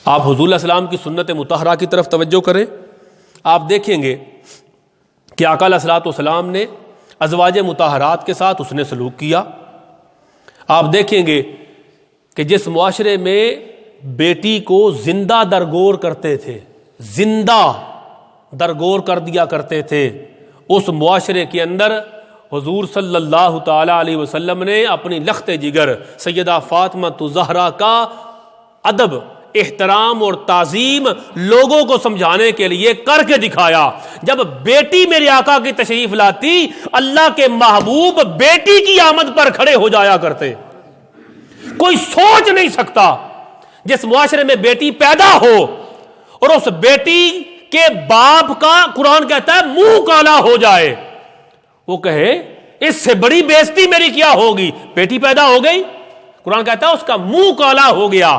آپ حضور علیہ السلام کی سنت مطہرہ کی طرف توجہ کریں، آپ دیکھیں گے کہ آقا علیہ الصلوۃ والسلام نے ازواج مطہرات کے ساتھ اس نے سلوک کیا۔ آپ دیکھیں گے کہ جس معاشرے میں بیٹی کو زندہ درگور کرتے تھے، زندہ درگور کر دیا کرتے تھے، اس معاشرے کے اندر حضور صلی اللہ تعالی علیہ وسلم نے اپنی لخت جگر سیدہ فاطمہ الزہرا کا ادب، احترام اور تعظیم لوگوں کو سمجھانے کے لیے کر کے دکھایا۔ جب بیٹی میرے آقا کی تشریف لاتی، اللہ کے محبوب بیٹی کی آمد پر کھڑے ہو جایا کرتے۔ کوئی سوچ نہیں سکتا جس معاشرے میں بیٹی پیدا ہو اور اس بیٹی کے باپ کا قرآن کہتا ہے منہ کالا ہو جائے، وہ کہے اس سے بڑی بے عزتی میری کیا ہوگی، بیٹی پیدا ہو گئی، قرآن کہتا ہے اس کا منہ کالا ہو گیا۔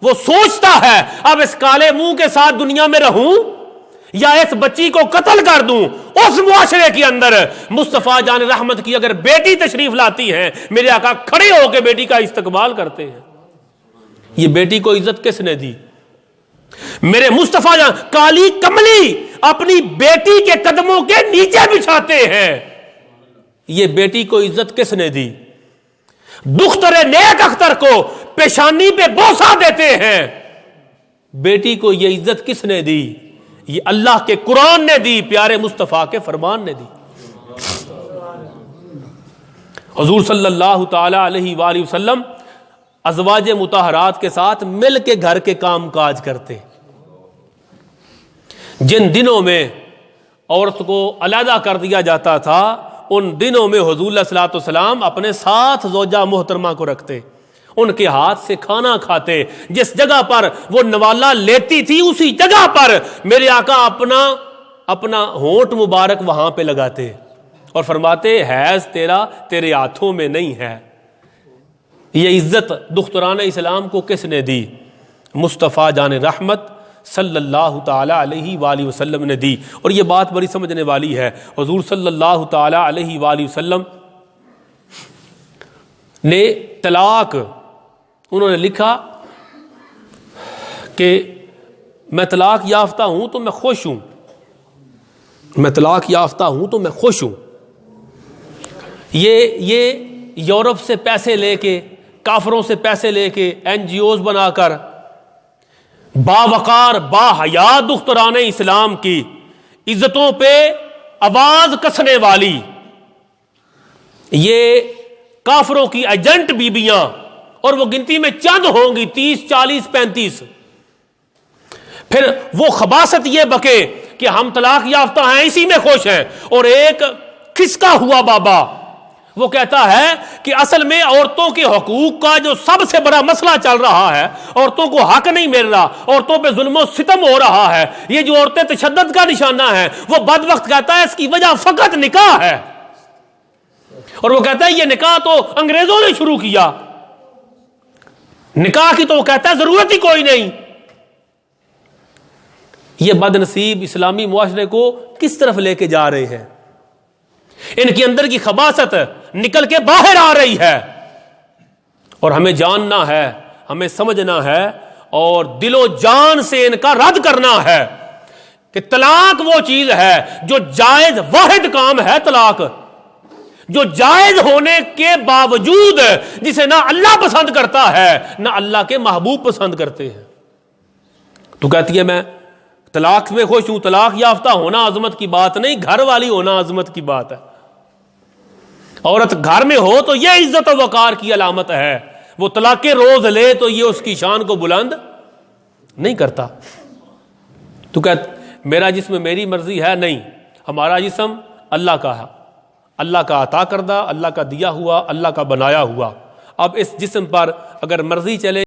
وہ سوچتا ہے اب اس کالے منہ کے ساتھ دنیا میں رہوں یا اس بچی کو قتل کر دوں۔ اس معاشرے کے اندر مصطفیٰ جان رحمت کی اگر بیٹی تشریف لاتی ہے، میرے آقا کھڑے ہو کے بیٹی کا استقبال کرتے ہیں۔ یہ بیٹی کو عزت کس نے دی؟ میرے مصطفیٰ جان کالی کملی اپنی بیٹی کے قدموں کے نیچے بچھاتے ہیں۔ یہ بیٹی کو عزت کس نے دی؟ دختر نیک اختر کو پیشانی پہ بوسہ دیتے ہیں۔ بیٹی کو یہ عزت کس نے دی؟ یہ اللہ کے قرآن نے دی، پیارے مصطفیٰ کے فرمان نے دی۔ حضور صلی اللہ تعالی علیہ وآلہ وسلم ازواج مطہرات کے ساتھ مل کے گھر کے کام کاج کرتے۔ جن دنوں میں عورت کو علیحدہ کر دیا جاتا تھا، ان دنوں میں حضور علیہ الصلوۃ والسلام اپنے ساتھ زوجہ محترمہ کو رکھتے، ان کے ہاتھ سے کھانا کھاتے، جس جگہ پر وہ نوالا لیتی تھی اسی جگہ پر میرے آقا اپنا ہونٹ مبارک وہاں پہ لگاتے اور فرماتے حیض تیرے ہاتھوں میں نہیں ہے۔ یہ عزت دختران اسلام کو کس نے دی؟ مصطفیٰ جان رحمت صلی اللہ تعالی علیہ وآلہ وسلم نے دی۔ اور یہ بات بڑی سمجھنے والی ہے، حضور صلی اللہ تعالی علیہ وآلہ وسلم نے طلاق، انہوں نے لکھا کہ میں طلاق یافتہ ہوں تو میں خوش ہوں، میں طلاق یافتہ ہوں تو میں خوش ہوں۔ یہ یورپ سے پیسے لے کے، کافروں سے پیسے لے کے، این جی اوز بنا کر باوقار با حیا دختران اسلام کی عزتوں پہ آواز کسنے والی یہ کافروں کی ایجنٹ بیبیاں، اور وہ گنتی میں چند ہوں گی، 30 40 35، پھر وہ خباثت یہ بکے کہ ہم طلاق یافتہ ہیں اسی میں خوش ہیں۔ اور ایک کھسکا ہوا بابا وہ کہتا ہے کہ اصل میں عورتوں کے حقوق کا جو سب سے بڑا مسئلہ چل رہا ہے، عورتوں کو حق نہیں مل رہا، عورتوں پہ ظلم و ستم ہو رہا ہے، یہ جو عورتیں تشدد کا نشانہ ہیں، وہ بدبخت کہتا ہے اس کی وجہ فقط نکاح ہے۔ اور وہ کہتا ہے یہ نکاح تو انگریزوں نے شروع کیا، نکاح کی تو وہ کہتا ہے ضرورت ہی کوئی نہیں۔ یہ بد نصیب اسلامی معاشرے کو کس طرف لے کے جا رہے ہیں؟ ان کے اندر کی خباثت نکل کے باہر آ رہی ہے، اور ہمیں جاننا ہے، ہمیں سمجھنا ہے، اور دل و جان سے ان کا رد کرنا ہے کہ طلاق وہ چیز ہے جو جائز، واحد کام ہے طلاق جو جائز ہونے کے باوجود جسے نہ اللہ پسند کرتا ہے نہ اللہ کے محبوب پسند کرتے ہیں۔ تو کہتی ہے میں طلاق میں خوش ہوں، طلاق یافتہ ہونا عظمت کی بات نہیں، گھر والی ہونا عظمت کی بات ہے۔ عورت گھر میں ہو تو یہ عزت و وقار کی علامت ہے، وہ طلاق روز لے تو یہ اس کی شان کو بلند نہیں کرتا۔ تو کہتا میرا جسم میری مرضی ہے، نہیں، ہمارا جسم اللہ کا ہے، اللہ کا عطا کردہ، اللہ کا دیا ہوا، اللہ کا بنایا ہوا۔ اب اس جسم پر اگر مرضی چلے